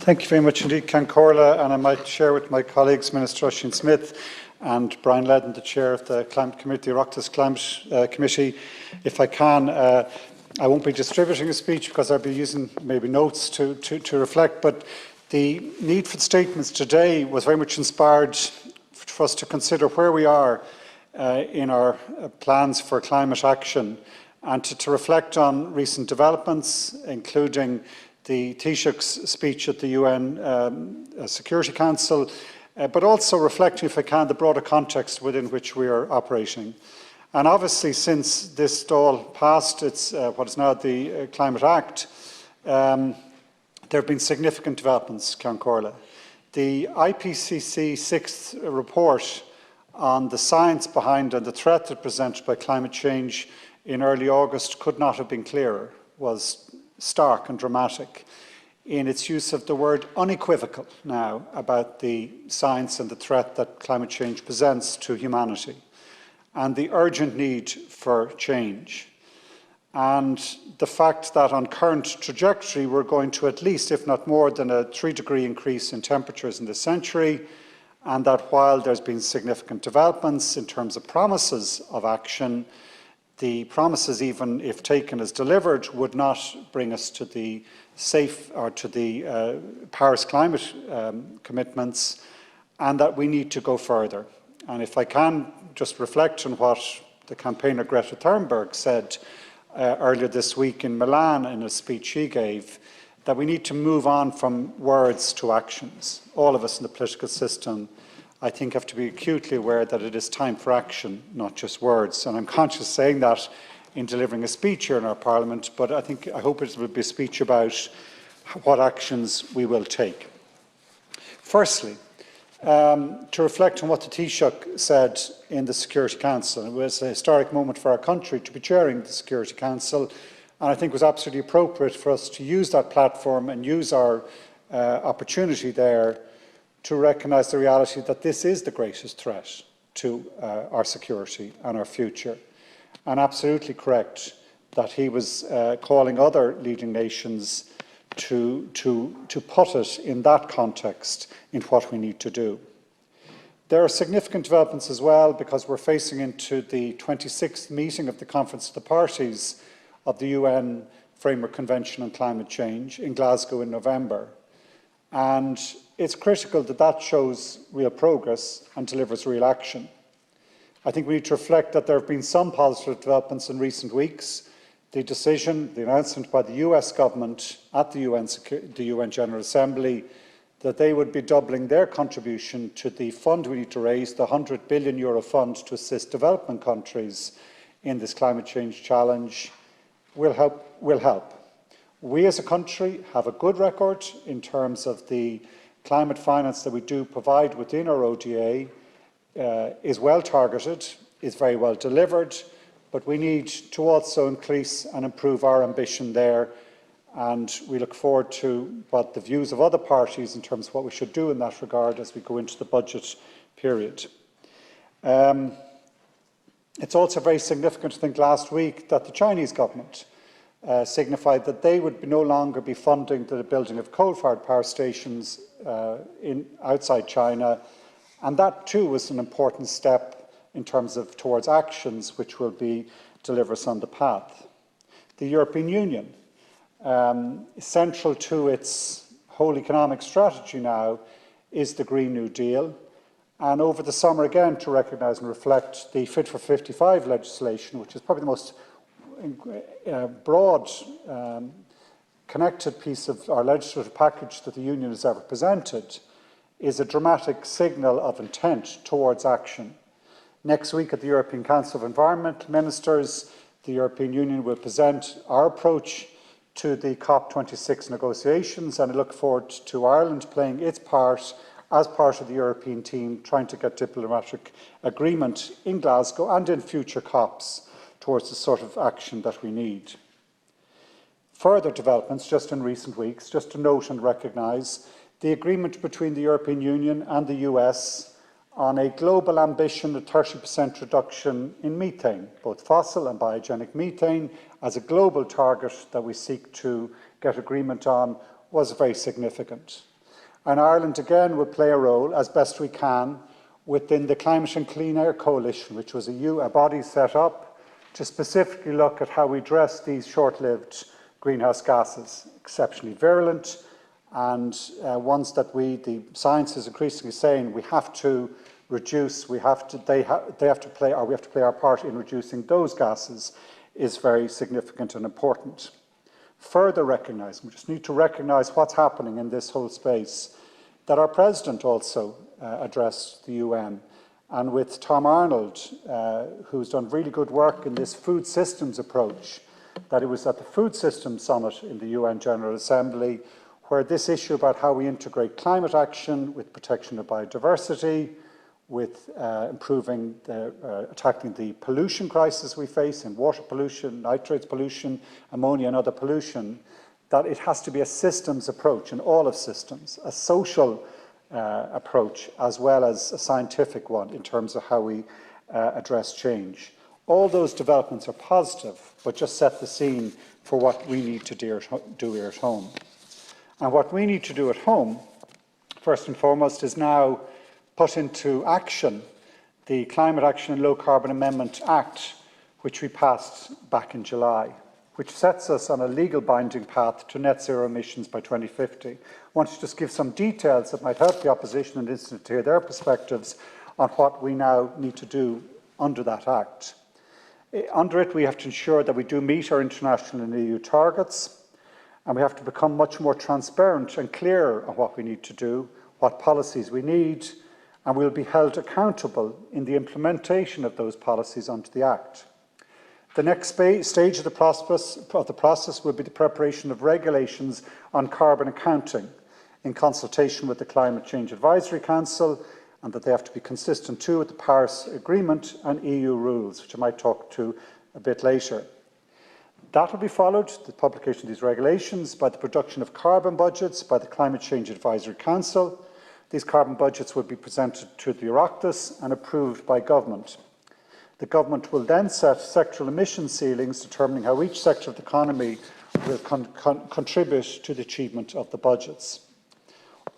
Thank you very much indeed, Corla, and I might share with my colleagues, Minister Oisin Smith and Brian Ledden, the Chair of the Climate Committee, Oireachtas Climate Committee. If I can, I won't be distributing a speech because I'll be using maybe notes to reflect, but the need for the statements today was very much inspired for us to consider where we are in our plans for climate action and to reflect on recent developments, including the Taoiseach's speech at the UN Security Council, but also reflecting, if I can, the broader context within which we are operating. And obviously, since this Dáil passed, it's what is now the Climate Act, there have been significant developments, Corla. The IPCC sixth report on the science behind and the threat that presented by climate change in early August could not have been clearer, was stark and dramatic in its use of the word unequivocal now about the science and the threat that climate change presents to humanity and the urgent need for change. And the fact that on current trajectory we're going to at least, if not more than a 3-degree increase in temperatures in this century, and that while there's been significant developments in terms of promises of action, the promises, even if taken as delivered, would not bring us to the safe or to the Paris climate commitments, and that we need to go further. And if I can just reflect on what the campaigner Greta Thunberg said earlier this week in Milan in a speech she gave, that we need to move on from words to actions. All of us in the political system, I think, have to be acutely aware that it is time for action, not just words. And I'm conscious saying that in delivering a speech here in our Parliament, but I hope it will be a speech about what actions we will take. Firstly, to reflect on what the Taoiseach said in the Security Council. It was a historic moment for our country to be chairing the Security Council, and I think it was absolutely appropriate for us to use that platform and use our opportunity there to recognise the reality that this is the greatest threat to our security and our future. And absolutely correct that he was calling other leading nations to put it in that context in what we need to do. There are significant developments as well, because we're facing into the 26th meeting of the Conference of the Parties of the UN Framework Convention on Climate Change in Glasgow in November. And it's critical that that shows real progress and delivers real action. I think we need to reflect that there have been some positive developments in recent weeks. The decision, the announcement by the US government at the UN General Assembly that they would be doubling their contribution to the fund we need to raise, the €100 billion fund to assist development countries in this climate change challenge, will help. We as a country have a good record in terms of the climate finance that we do provide within our ODA, is well targeted, is very well delivered, but we need to also increase and improve our ambition there, and we look forward to what the views of other parties in terms of what we should do in that regard as we go into the budget period. It's also very significant, I think, last week that the Chinese government signified that they would no longer be funding the building of coal-fired power stations outside China, and that too was an important step in terms of towards actions which will deliver us on the path. The European Union, central to its whole economic strategy now, is the Green New Deal, and over the summer again to recognise and reflect the Fit for 55 legislation, which is probably the most broad, connected piece of our legislative package that the Union has ever presented, is a dramatic signal of intent towards action. Next week at the European Council of Environment Ministers, the European Union will present our approach to the COP26 negotiations, and I look forward to Ireland playing its part as part of the European team, trying to get diplomatic agreement in Glasgow and in future COPs towards the sort of action that we need. Further developments just in recent weeks, just to note and recognise the agreement between the European Union and the US on a global ambition of 30% reduction in methane, both fossil and biogenic methane, as a global target that we seek to get agreement on, was very significant. And Ireland again will play a role as best we can within the Climate and Clean Air Coalition, which was a body set up to specifically look at how we address these short-lived greenhouse gases, exceptionally virulent, and ones that the science is increasingly saying we have to reduce, we have to play our part in reducing those gases, is very significant and important. Further recognising, we just need to recognise what's happening in this whole space, that our President also addressed the UN, and with Tom Arnold, who's done really good work in this food systems approach, that it was at the Food Systems Summit in the UN General Assembly, where this issue about how we integrate climate action with protection of biodiversity, with tackling the pollution crisis we face in water pollution, nitrates pollution, ammonia and other pollution, that it has to be a systems approach in all of systems, a social approach as well as a scientific one in terms of how we address change. All those developments are positive, but just set the scene for what we need to do here at home. And what we need to do at home, first and foremost, is now put into action the Climate Action and Low Carbon Amendment Act, which we passed back in July, which sets us on a legal binding path to net zero emissions by 2050. I want to just give some details that might help the opposition and Institute to hear their perspectives on what we now need to do under that Act. Under it, we have to ensure that we do meet our international and EU targets, and we have to become much more transparent and clear on what we need to do, what policies we need, and we will be held accountable in the implementation of those policies under the Act. The next stage of the process will be the preparation of regulations on carbon accounting in consultation with the Climate Change Advisory Council, and that they have to be consistent too with the Paris Agreement and EU rules, which I might talk to a bit later. That will be followed, the publication of these regulations, by the production of carbon budgets by the Climate Change Advisory Council. These carbon budgets will be presented to the Oireachtas and approved by government. The government will then set sectoral emission ceilings, determining how each sector of the economy will contribute to the achievement of the budgets.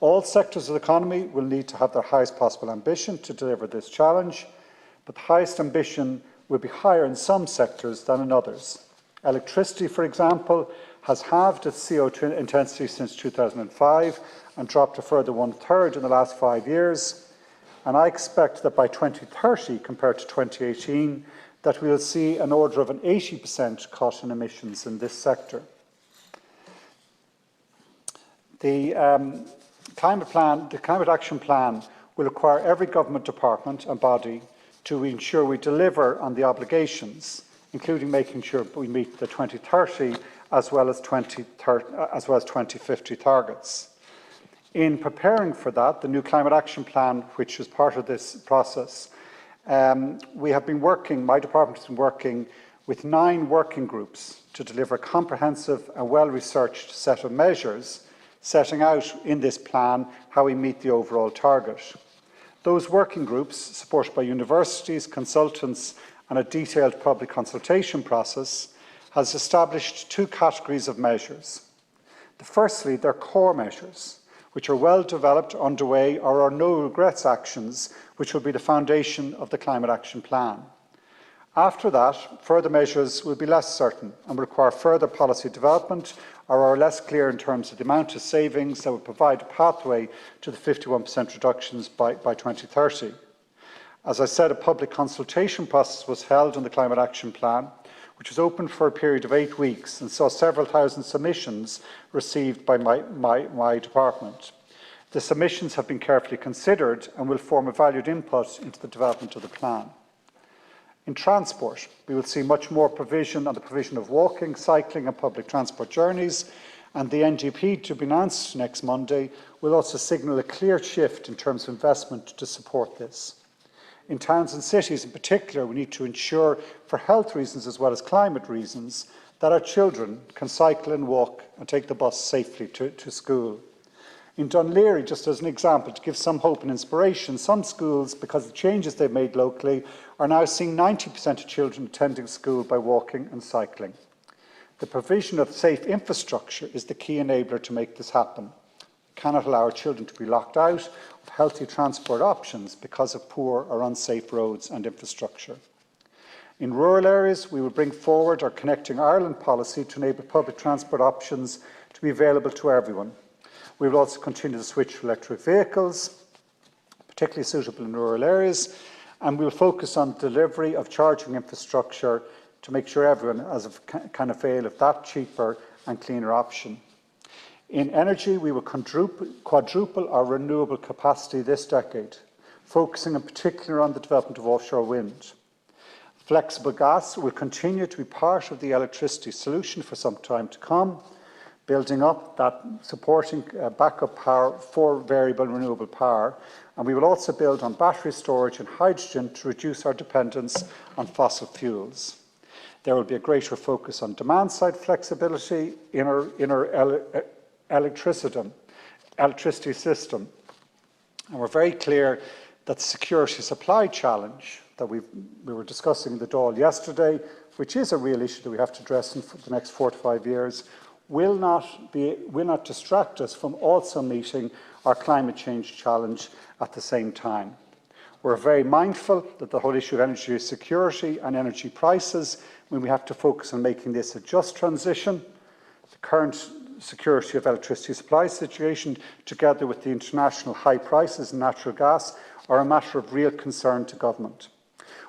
All sectors of the economy will need to have their highest possible ambition to deliver this challenge, but the highest ambition will be higher in some sectors than in others. Electricity, for example, has halved its CO2 intensity since 2005 and dropped a further 1/3 in the last 5 years. And I expect that by 2030, compared to 2018, that we will see an order of an 80% cut in emissions in this sector. The Climate Action Plan will require every government department and body to ensure we deliver on the obligations, including making sure we meet the 2030 as well as 2050 targets. In preparing for that, the new Climate Action Plan, which is part of this process, we have been working, my department has been working with 9 working groups to deliver a comprehensive and well-researched set of measures, setting out in this plan how we meet the overall target. Those working groups, supported by universities, consultants, and a detailed public consultation process, has established 2 categories of measures. Firstly, they're core measures, which are well developed, underway, or are no regrets actions, which will be the foundation of the Climate Action Plan. After that, further measures will be less certain and will require further policy development or are less clear in terms of the amount of savings that will provide a pathway to the 51% reductions by 2030. As I said, a public consultation process was held on the Climate Action Plan, which was open for a period of 8 weeks and saw several thousand submissions received by my department. The submissions have been carefully considered and will form a valued input into the development of the plan. In transport, we will see much more provision on the provision of walking, cycling and public transport journeys, and the NGP to be announced next Monday will also signal a clear shift in terms of investment to support this. In towns and cities in particular, we need to ensure, for health reasons as well as climate reasons, that our children can cycle and walk and take the bus safely to school. In Dunleary, just as an example, to give some hope and inspiration, some schools, because of the changes they've made locally, are now seeing 90% of children attending school by walking and cycling. The provision of safe infrastructure is the key enabler to make this happen. cannot allow our children to be locked out of healthy transport options because of poor or unsafe roads and infrastructure. In rural areas, we will bring forward our Connecting Ireland policy to enable public transport options to be available to everyone. We will also continue to switch to electric vehicles, particularly suitable in rural areas, and we will focus on delivery of charging infrastructure to make sure everyone can avail of that cheaper and cleaner option. In energy, we will quadruple our renewable capacity this decade, focusing in particular on the development of offshore wind. Flexible gas will continue to be part of the electricity solution for some time to come, building up that supporting backup power for variable renewable power, and we will also build on battery storage and hydrogen to reduce our dependence on fossil fuels. There will be a greater focus on demand-side flexibility in our electricity system. And we're very clear that the security supply challenge that we were discussing in the Dáil yesterday, which is a real issue that we have to address in the next 4 to 5 years, will not distract us from also meeting our climate change challenge at the same time. We're very mindful that the whole issue of energy security and energy prices, when we have to focus on making this a just transition. The current security of electricity supply situation, together with the international high prices in natural gas, are a matter of real concern to government.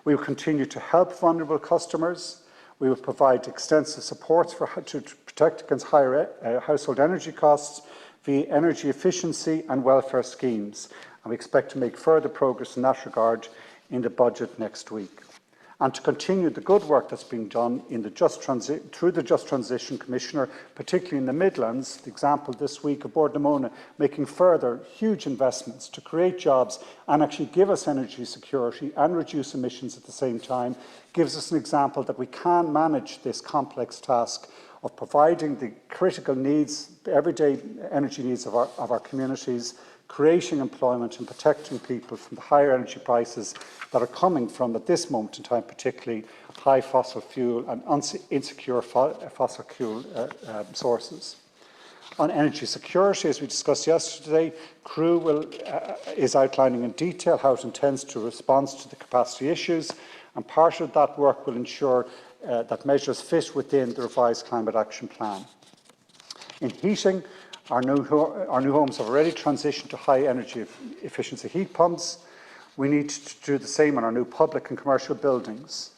We will continue to help vulnerable customers. We will provide extensive support to protect against higher household energy costs via energy efficiency and welfare schemes. And we expect to make further progress in that regard in the budget next week. And to continue the good work that's being done in through the Just Transition Commissioner, particularly in the Midlands. The example this week of Bord na Móna making further huge investments to create jobs and actually give us energy security and reduce emissions at the same time, gives us an example that we can manage this complex task of providing the critical needs, everyday energy needs of our communities, creating employment and protecting people from the higher energy prices that are coming from, at this moment in time, particularly high fossil fuel and insecure fossil fuel sources. On energy security, as we discussed yesterday, CRU is outlining in detail how it intends to respond to the capacity issues, and part of that work will ensure that measures fit within the revised climate action plan. In heating, our new homes have already transitioned to high energy efficiency heat pumps. We need to do the same on our new public and commercial buildings.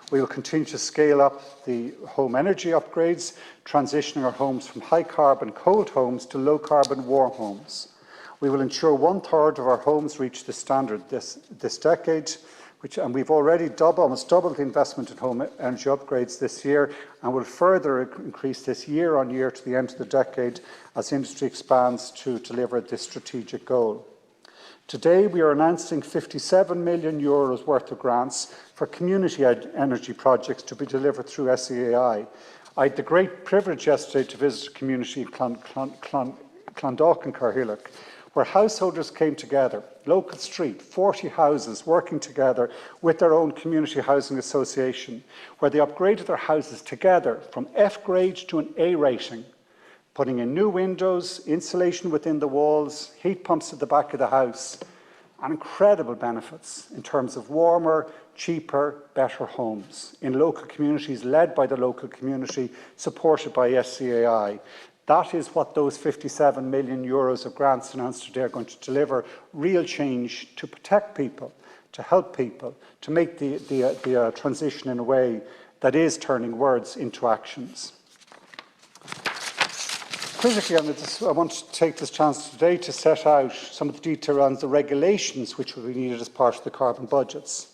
We will continue to scale up the home energy upgrades, transitioning our homes from high carbon cold homes to low carbon warm homes. We will ensure 1/3 of our homes reach this standard this decade, and we've already almost doubled the investment in home energy upgrades this year, and will further increase this year on year to the end of the decade as industry expands to deliver this strategic goal. Today, we are announcing €57 million worth of grants for community energy projects to be delivered through SEAI. I had the great privilege yesterday to visit a community in Clondalk and Carhillock, where householders came together, local street, 40 houses working together with their own community housing association, where they upgraded their houses together from F grade to an A rating, putting in new windows, insulation within the walls, heat pumps at the back of the house, and incredible benefits in terms of warmer, cheaper, better homes in local communities led by the local community, supported by SCAI. That is what those €57 million of grants announced today are going to deliver: real change to protect people, to help people, to make the transition in a way that is turning words into actions. Critically, I want to take this chance today to set out some of the detail around the regulations which will be needed as part of the carbon budgets.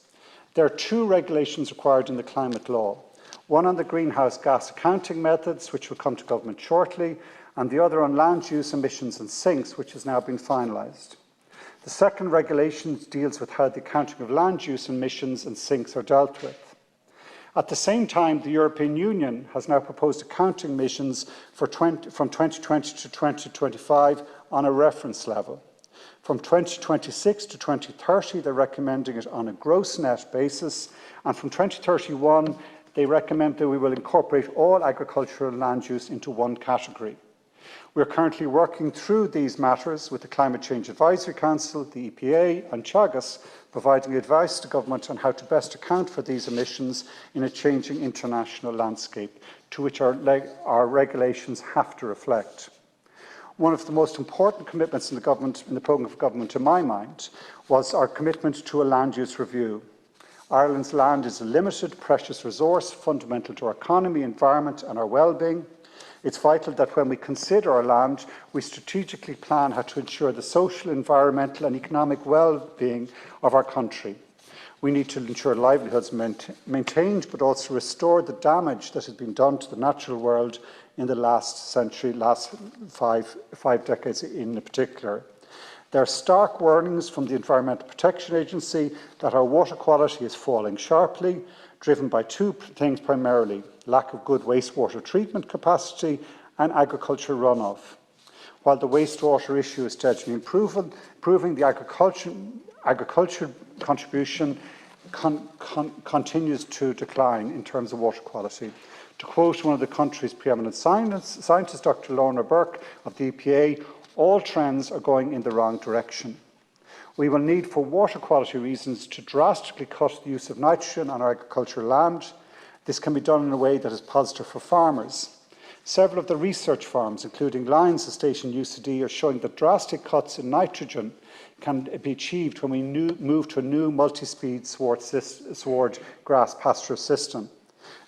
There are 2 regulations required in the climate law. One on the greenhouse gas accounting methods, which will come to government shortly, and the other on land use emissions and sinks, which has now been finalised. The second regulation deals with how the accounting of land use emissions and sinks are dealt with. At the same time, the European Union has now proposed accounting emissions from 2020 to 2025 on a reference level. From 2026 to 2030, they're recommending it on a gross net basis, and from 2031, they recommend that we will incorporate all agricultural land use into one category. We are currently working through these matters with the Climate Change Advisory Council, the EPA and Teagasc, providing advice to government on how to best account for these emissions in a changing international landscape, to which our regulations have to reflect. One of the most important commitments in the programme of government, in my mind, was our commitment to a land use review. Ireland's land is a limited, precious resource, fundamental to our economy, environment and our well-being. It's vital that when we consider our land, we strategically plan how to ensure the social, environmental and economic well-being of our country. We need to ensure livelihoods maintained, but also restore the damage that has been done to the natural world in the last century, last five decades in particular. There are stark warnings from the Environmental Protection Agency that our water quality is falling sharply, driven by two things primarily: lack of good wastewater treatment capacity and agricultural runoff. While the wastewater issue is steadily improving, the agricultural contribution continues to decline in terms of water quality. To quote one of the country's preeminent scientists, Dr. Lorna Burke of the EPA, all trends are going in the wrong direction. We will need, for water quality reasons, to drastically cut the use of nitrogen on our agricultural land. This can be done in a way that is positive for farmers. Several of the research firms, including Lyons Estate and UCD, are showing that drastic cuts in nitrogen can be achieved when we move to a new multi-speed sward grass pasture system.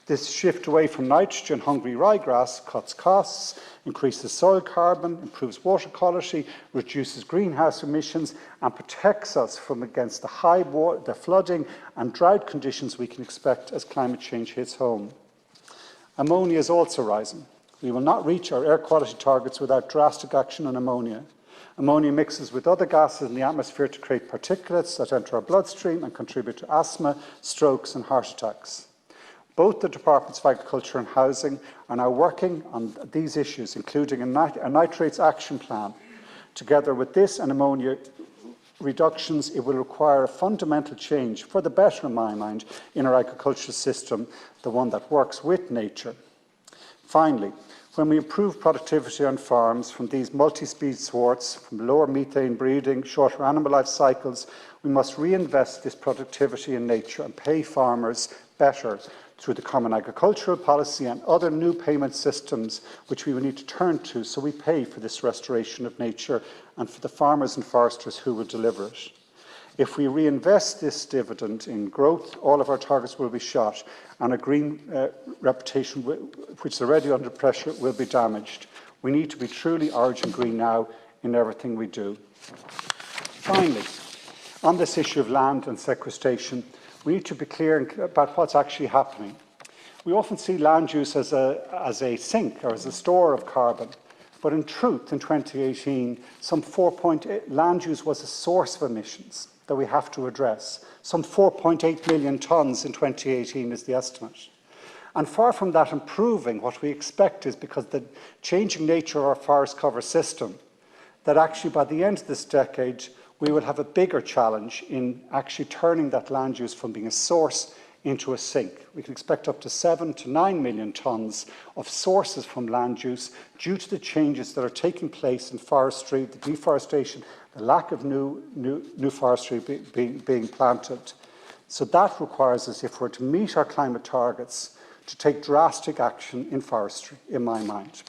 This shift away from nitrogen-hungry ryegrass cuts costs, increases soil carbon, improves water quality, reduces greenhouse emissions, and protects us against the flooding and drought conditions we can expect as climate change hits home. Ammonia is also rising. We will not reach our air quality targets without drastic action on ammonia. Ammonia mixes with other gases in the atmosphere to create particulates that enter our bloodstream and contribute to asthma, strokes, and heart attacks. Both the Departments of Agriculture and Housing are now working on these issues, including a nitrates action plan. Together with this and ammonia reductions, it will require a fundamental change, for the better in my mind, in our agricultural system, the one that works with nature. Finally, when we improve productivity on farms from these multi-speed swards, from lower methane breeding, shorter animal life cycles, we must reinvest this productivity in nature and pay farmers better through the Common Agricultural Policy and other new payment systems which we will need to turn to, so we pay for this restoration of nature and for the farmers and foresters who will deliver it. If we reinvest this dividend in growth, all of our targets will be shot and a green reputation, which is already under pressure, will be damaged. We need to be truly orange and green now in everything we do. Finally, on this issue of land and sequestration, we need to be clear about what's actually happening. We often see land use as a sink or as a store of carbon, but in truth, in 2018, land use was a source of emissions that we have to address. Some 4.8 million tonnes in 2018 is the estimate. And far from that improving, what we expect is, because the changing nature of our forest cover system, that actually by the end of this decade, we will have a bigger challenge in actually turning that land use from being a source into a sink. We can expect up to 7 to 9 million tonnes of sources from land use due to the changes that are taking place in forestry, the deforestation, the lack of new forestry being planted. So that requires us, if we're to meet our climate targets, to take drastic action in forestry, in my mind.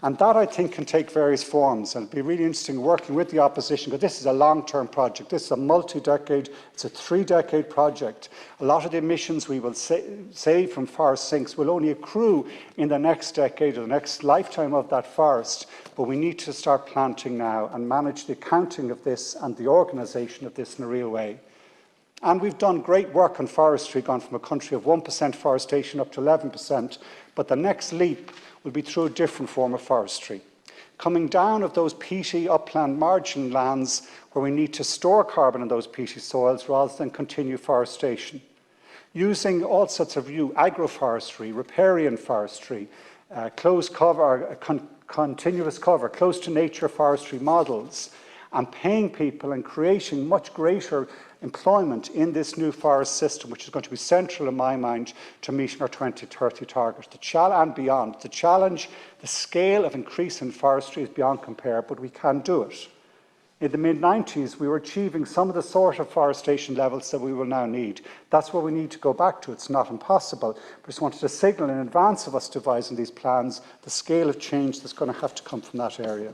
And that, I think, can take various forms, and it'll be really interesting working with the opposition, because this is a long-term project. This is a multi-decade, it's a 3-decade project. A lot of the emissions we will save from forest sinks will only accrue in the next decade or the next lifetime of that forest, but we need to start planting now and manage the accounting of this and the organisation of this in a real way. And we've done great work on forestry, gone from a country of 1% forestation up to 11%, but the next leap will be through a different form of forestry. Coming down of those peaty upland margin lands where we need to store carbon in those peaty soils rather than continue forestation. Using all sorts of new agroforestry, riparian forestry, closed cover, continuous cover, close to nature forestry models, and paying people and creating much greater employment in this new forest system, which is going to be central in my mind to meeting our 2030 target and beyond. The challenge, the scale of increase in forestry is beyond compare, but we can do it. In the mid-90s, we were achieving some of the sort of forestation levels that we will now need. That's what we need to go back to. It's not impossible. But I just wanted to signal in advance of us devising these plans the scale of change that's going to have to come from that area.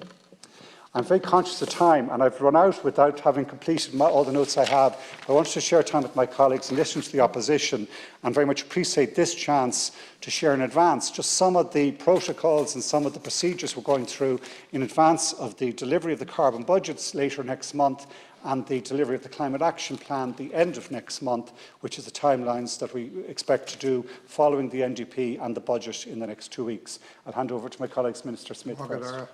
I'm very conscious of time, and I've run out without having completed all the notes I have. I wanted to share time with my colleagues and listen to the opposition, and very much appreciate this chance to share in advance just some of the protocols and some of the procedures we're going through in advance of the delivery of the carbon budgets later next month and the delivery of the climate action plan the end of next month, which is the timelines that we expect to do following the NDP and the budget in the next 2 weeks. I'll hand over to my colleagues, Minister Smith first.